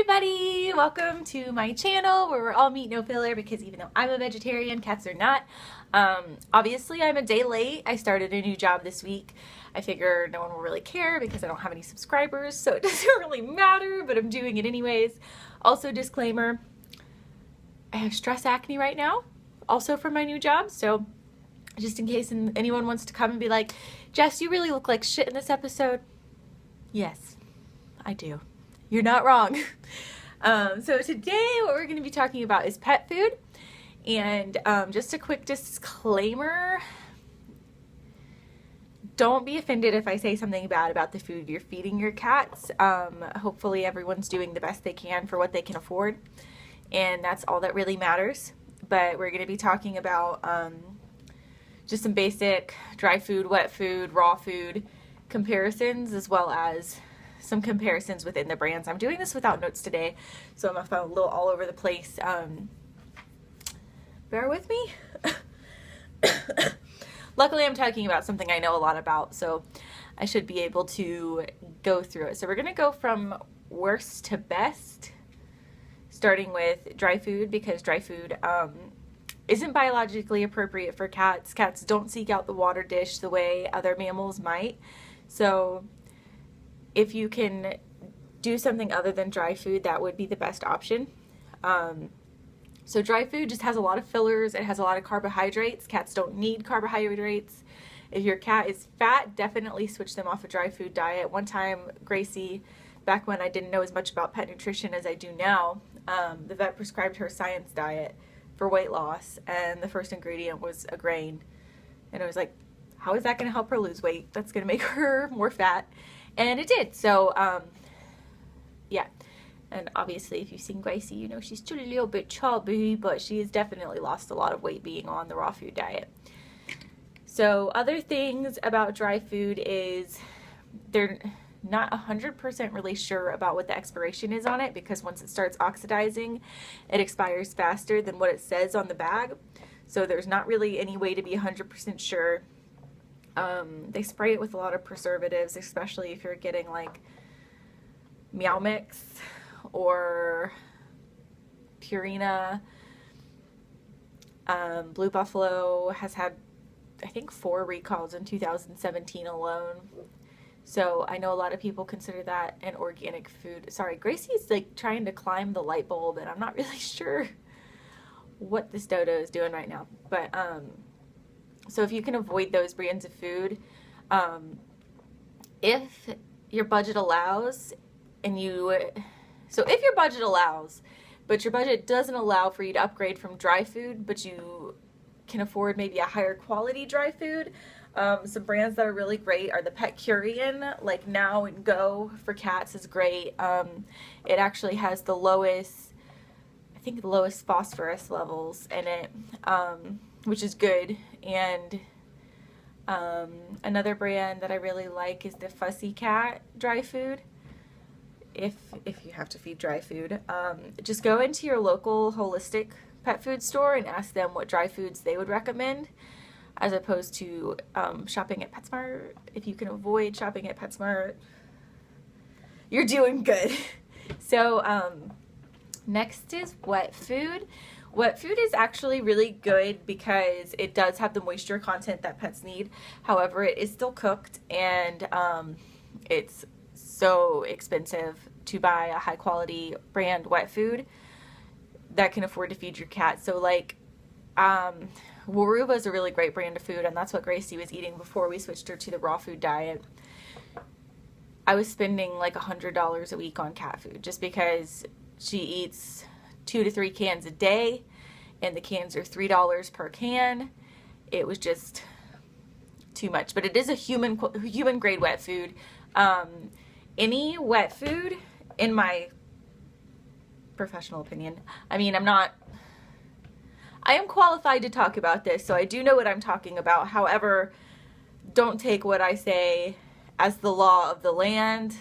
everybody! Welcome to my channel where we're all meat no filler because even though I'm a vegetarian, cats are not. Obviously I'm a day late. I started a new job this week. I figure no one will really care because I don't have any subscribers, so it doesn't really matter, but I'm doing it anyways. Also, disclaimer, I have stress acne right now, also from my new job, so just in case anyone wants to come and be like, Jess, you really look like shit in this episode. Yes, I do. You're not wrong. So today what we're going to be talking about is pet food. And just a quick disclaimer, don't be offended if I say something bad about the food you're feeding your cats. Hopefully everyone's doing the best they can for what they can afford. And that's all that really matters. But we're going to be talking about just some basic dry food, wet food, raw food comparisons, as well as some comparisons within the brands. I'm doing this without notes today, so I'm a little all over the place. Bear with me. Luckily, I'm talking about something I know a lot about, so I should be able to go through it. So we're going to go from worst to best, starting with dry food, because dry food isn't biologically appropriate for cats. Cats don't seek out the water dish the way other mammals might. So if you can do something other than dry food, that would be the best option. So dry food just has a lot of fillers. It has a lot of carbohydrates. Cats don't need carbohydrates. If your cat is fat, definitely switch them off a dry food diet. One time, Gracie, back when I didn't know as much about pet nutrition as I do now, the vet prescribed her science diet for weight loss, and the first ingredient was a grain. And I was like, how is that going to help her lose weight? That's going to make her more fat. And it did. So, yeah. And obviously, if you've seen Gracie, you know she's still a little bit chubby, but she has definitely lost a lot of weight being on the raw food diet. So, other things about dry food is they're not 100% really sure about what the expiration is on it, because once it starts oxidizing, it expires faster than what it says on the bag. So, there's not really any way to be 100% sure. They spray it with a lot of preservatives, especially if you're getting like Meow Mix or Purina. Blue Buffalo has had, I think, 4 recalls in 2017 alone. So I know a lot of people consider that an organic food. Sorry, Gracie's like trying to climb the light bulb, and I'm not really sure what this dodo is doing right now. But so if you can avoid those brands of food, if your budget allows, but your budget doesn't allow for you to upgrade from dry food, but you can afford maybe a higher quality dry food, some brands that are really great are the Petcurian, like Now and Go for cats is great. It actually has the lowest phosphorus levels in it, which is good. And another brand that I really like is the Fussy Cat dry food. If you have to feed dry food, just go into your local holistic pet food store and ask them what dry foods they would recommend, as opposed to shopping at PetSmart. If you can avoid shopping at PetSmart, you're doing good. So next is wet food. Wet food is actually really good because it does have the moisture content that pets need. However, it is still cooked, and it's so expensive to buy a high quality brand wet food that can afford to feed your cat. So like Waruba is a really great brand of food, and that's what Gracie was eating before we switched her to the raw food diet. I was spending like $100 a week on cat food just because she eats 2 to 3 cans a day, and the cans are $3 per can. It was just too much, but it is a human grade wet food. Any wet food, in my professional opinion, I am qualified to talk about this, so I do know what I'm talking about. However, don't take what I say as the law of the land.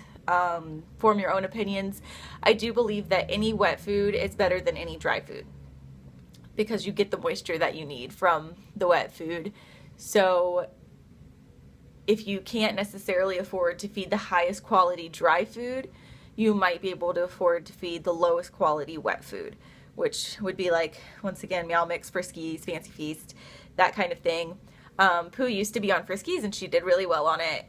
Form your own opinions. I do believe that any wet food is better than any dry food because you get the moisture that you need from the wet food. So if you can't necessarily afford to feed the highest quality dry food, you might be able to afford to feed the lowest quality wet food, which would be like, once again, Meow Mix, Friskies, Fancy Feast, that kind of thing. Pooh used to be on Friskies, and she did really well on it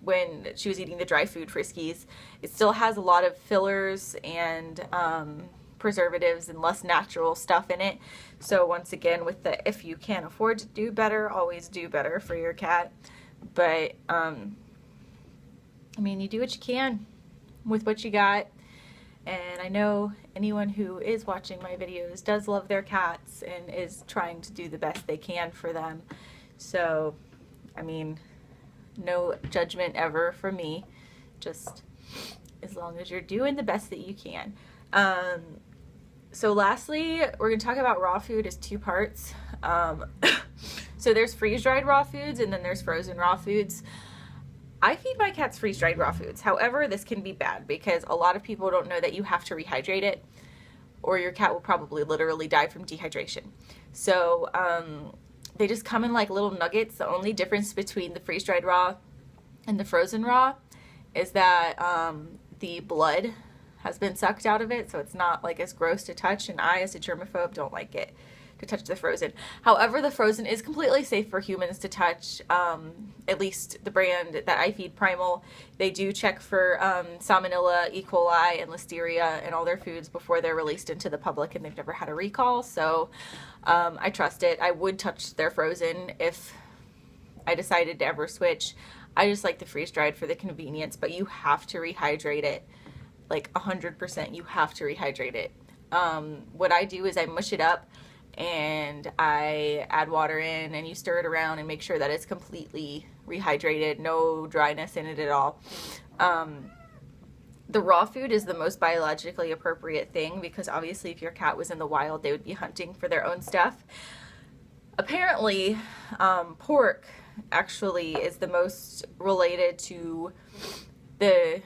when she was eating the dry food Friskies. It still has a lot of fillers and preservatives and less natural stuff in it. So once again, with the, if you can afford to do better, always do better for your cat. But I mean, you do what you can with what you got. And I know anyone who is watching my videos does love their cats and is trying to do the best they can for them. So, I mean, no judgment ever from me, just as long as you're doing the best that you can. So lastly, we're going to talk about raw food as two parts. So there's freeze-dried raw foods, and then there's frozen raw foods. I feed my cats freeze-dried raw foods. However, this can be bad because a lot of people don't know that you have to rehydrate it, or your cat will probably literally die from dehydration. So they just come in like little nuggets. The only difference between the freeze-dried raw and the frozen raw is that the blood has been sucked out of it, so it's not like as gross to touch, and I, as a germaphobe, don't like it to touch the frozen. However, the frozen is completely safe for humans to touch. At least the brand that I feed, Primal, they do check for Salmonella, E. coli, and Listeria in all their foods before they're released into the public, and they've never had a recall, so I trust it. I would touch their frozen if I decided to ever switch. I just like the freeze-dried for the convenience, but you have to rehydrate it. Like 100%, you have to rehydrate it. What I do is I mush it up and I add water in, and you stir it around and make sure that it's completely rehydrated, no dryness in it at all. The raw food is the most biologically appropriate thing because obviously if your cat was in the wild, they would be hunting for their own stuff. Apparently, pork actually is the most related to the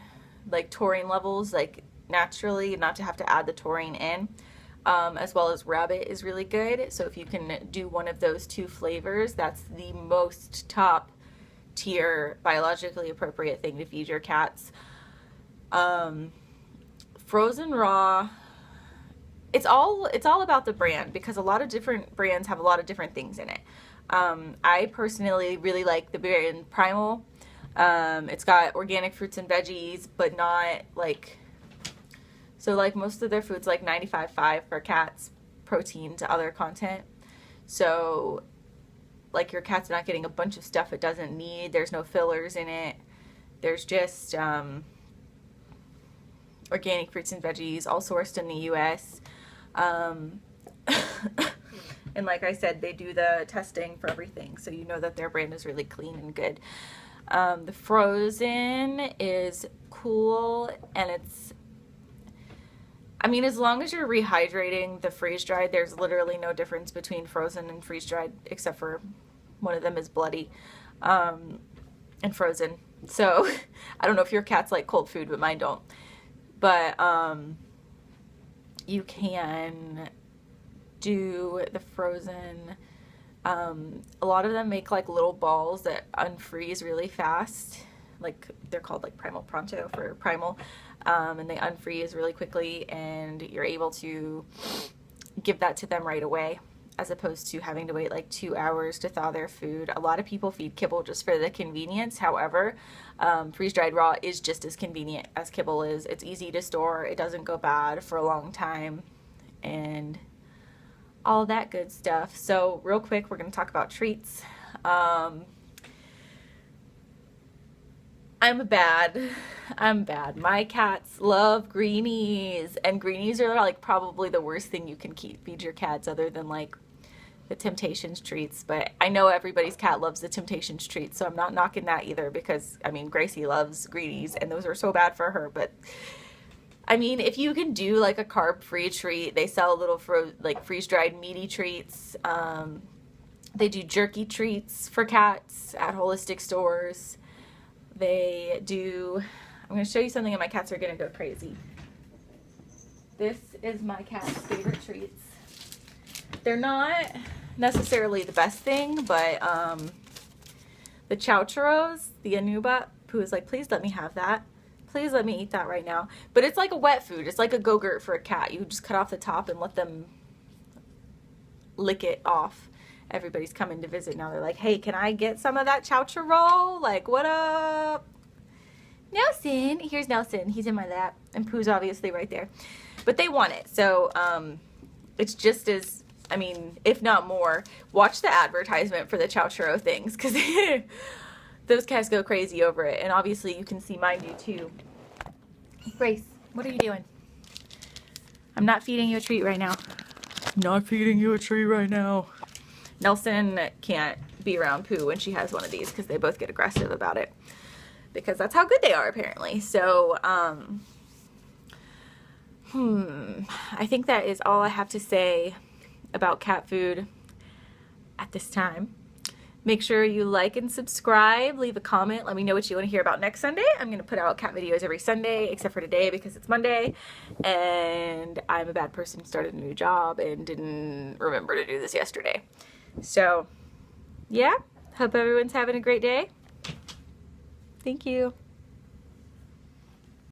like taurine levels, like naturally, not to have to add the taurine in. As well as rabbit is really good. So if you can do one of those two flavors, that's the most top tier biologically appropriate thing to feed your cats. Frozen raw, it's all about the brand because a lot of different brands have a lot of different things in it. I personally really like the brand Primal. It's got organic fruits and veggies, but not like, so like most of their food's like 95.5 for cats, protein to other content. So like your cat's not getting a bunch of stuff it doesn't need. There's no fillers in it. There's just organic fruits and veggies, all sourced in the US. And like I said, they do the testing for everything, so you know that their brand is really clean and good. The frozen is cool, and it's, I mean, as long as you're rehydrating the freeze-dried, there's literally no difference between frozen and freeze-dried, except for one of them is bloody, and frozen. So, I don't know if your cats like cold food, but mine don't. But, you can do the frozen. A lot of them make like little balls that unfreeze really fast. Like, they're called like Primal Pronto for Primal. And they unfreeze really quickly, and you're able to give that to them right away as opposed to having to wait like 2 hours to thaw their food. A lot of people feed kibble just for the convenience. However, freeze-dried raw is just as convenient as kibble is. It's easy to store, it doesn't go bad for a long time, and all that good stuff. So real quick, we're going to talk about treats. I'm bad. My cats love greenies, and greenies are like probably the worst thing you can feed your cats other than like the Temptations treats. But I know everybody's cat loves the Temptations treats, so I'm not knocking that either because, I mean, Gracie loves greenies and those are so bad for her. But I mean, if you can do like a carb-free treat, they sell little like freeze-dried meaty treats. They do jerky treats for cats at holistic stores. They do, I'm going to show you something and my cats are going to go crazy. This is my cat's favorite treats. They're not necessarily the best thing, but the chow churros, the Anuba, Pooh is like, please let me have that. Please let me eat that right now. But it's like a wet food. It's like a Go-Gurt for a cat. You just cut off the top and let them lick it off. Everybody's coming to visit now. They're like, hey, can I get some of that chowcha roll? Like, what up? Nelson. Here's Nelson. He's in my lap. And Pooh's obviously right there. But they want it. So it's just as, I mean, if not more, watch the advertisement for the chow churro things, because those cats go crazy over it. And obviously you can see mine do too. Grace, what are you doing? I'm not feeding you a treat right now. Not feeding you a treat right now. Nelson can't be around Pooh when she has one of these because they both get aggressive about it. Because that's how good they are, apparently. So, I think that is all I have to say about cat food at this time. Make sure you like and subscribe, leave a comment, let me know what you want to hear about next Sunday. I'm going to put out cat videos every Sunday except for today because it's Monday and I'm a bad person who started a new job and didn't remember to do this yesterday. So, yeah, hope everyone's having a great day. Thank you.